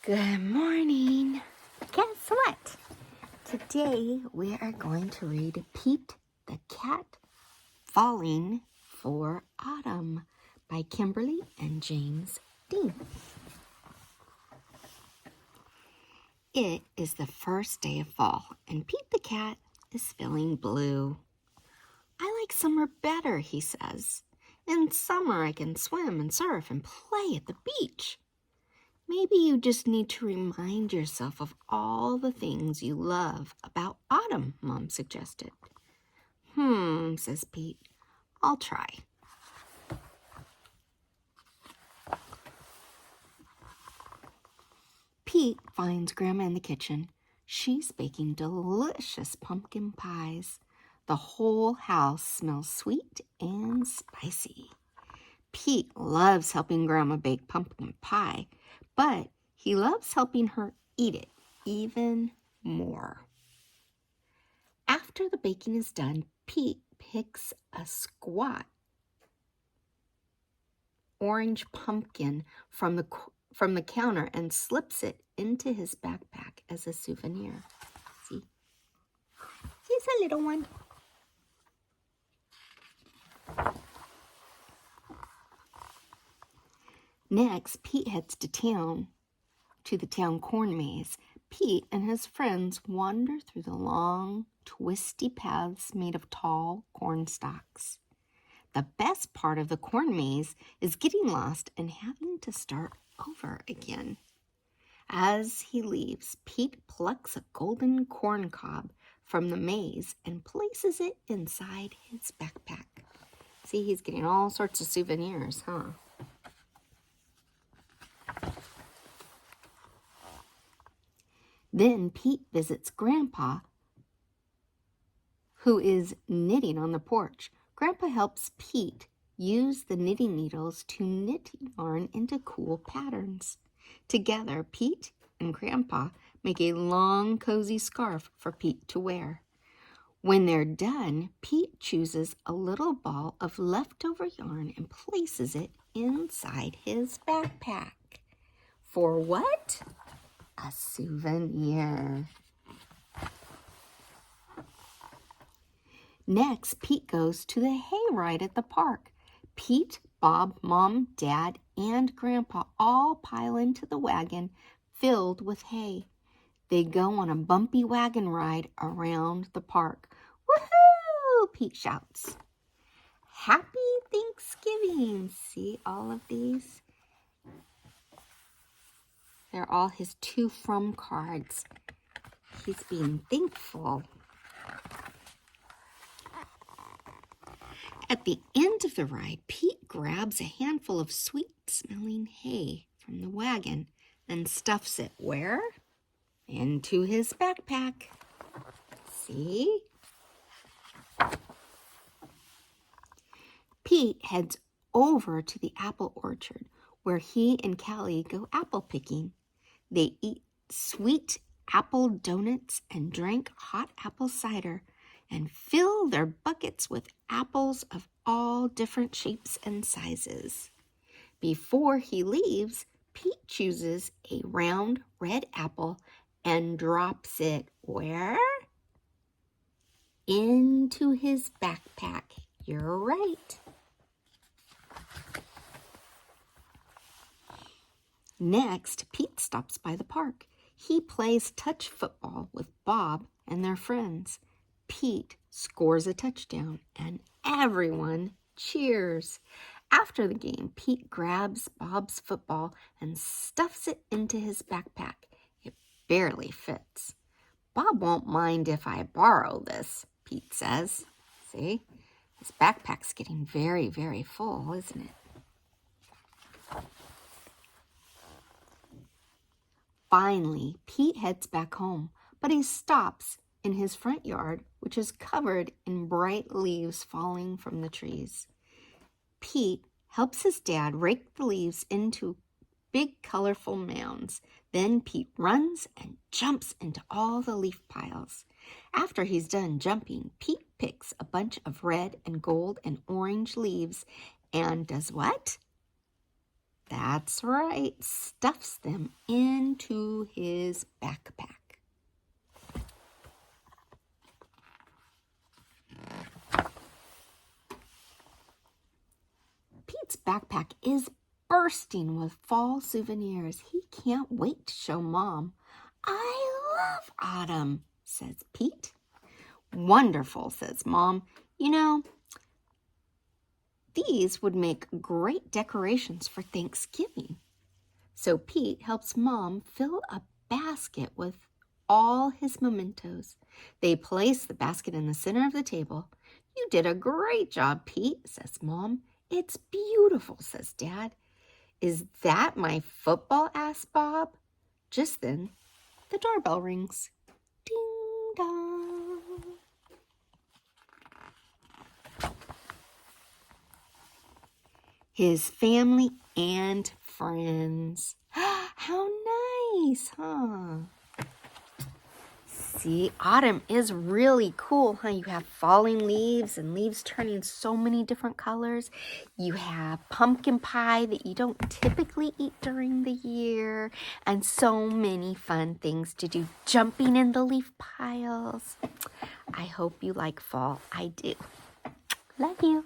Good morning. Guess what? Today we are going to read Pete the Cat Falling for Autumn by Kimberly and James Dean. It is the first day of fall, and Pete the Cat is feeling blue. I like summer better, he says. In summer I can swim and surf and play at the beach. Maybe you just need to remind yourself of all the things you love about autumn, Mom suggested. Says Pete. I'll try. Pete finds Grandma in the kitchen. She's baking delicious pumpkin pies. The whole house smells sweet and spicy. Pete loves helping Grandma bake pumpkin pie, but he loves helping her eat it even more. After the baking is done, Pete picks a squat orange pumpkin from the counter and slips it into his backpack as a souvenir. See? He's a little one. Next, Pete heads to the town corn maze. Pete and his friends wander through the long, twisty paths made of tall corn stalks. The best part of the corn maze is getting lost and having to start over again. As he leaves, Pete plucks a golden corn cob from the maze and places it inside his backpack. See, he's getting all sorts of souvenirs, huh? Then Pete visits Grandpa, who is knitting on the porch. Grandpa helps Pete use the knitting needles to knit yarn into cool patterns. Together, Pete and Grandpa make a long, cozy scarf for Pete to wear. When they're done, Pete chooses a little ball of leftover yarn and places it inside his backpack. For what? A souvenir. Next, Pete goes to the hayride at the park. Pete, Bob, Mom, Dad, and Grandpa all pile into the wagon filled with hay. They go on a bumpy wagon ride around the park. Woohoo! Pete shouts. Happy Thanksgiving! See all of these? They're all his to from cards. He's being thankful. At the end of the ride, Pete grabs a handful of sweet-smelling hay from the wagon and stuffs it where? Into his backpack. See? Pete heads over to the apple orchard where he and Callie go apple picking. They eat sweet apple donuts and drink hot apple cider and fill their buckets with apples of all different shapes and sizes. Before he leaves, Pete chooses a round red apple and drops it where? Into his backpack. You're right. Next, Pete stops by the park. He plays touch football with Bob and their friends. Pete scores a touchdown and everyone cheers. After the game, Pete grabs Bob's football and stuffs it into his backpack. It barely fits. Bob won't mind if I borrow this, Pete says. See, his backpack's getting very, very full, isn't it? Finally, Pete heads back home, but he stops in his front yard, which is covered in bright leaves falling from the trees. Pete helps his dad rake the leaves into big, colorful mounds. Then Pete runs and jumps into all the leaf piles. After he's done jumping, Pete picks a bunch of red and gold and orange leaves and does what? That's right, stuffs them into his backpack. Pete's backpack is bursting with fall souvenirs. He can't wait to show Mom. I love autumn, says Pete. Wonderful, says Mom. You know, these would make great decorations for Thanksgiving. So Pete helps Mom fill a basket with all his mementos. They place the basket in the center of the table. You did a great job, Pete, says Mom. It's beautiful, says Dad. Is that my football? Asked Bob. Just then, the doorbell rings. Ding dong. His family and friends. How nice, huh? See, autumn is really cool, huh? You have falling leaves and leaves turning so many different colors. You have pumpkin pie that you don't typically eat during the year, and so many fun things to do, jumping in the leaf piles. I hope you like fall. I do. Love you.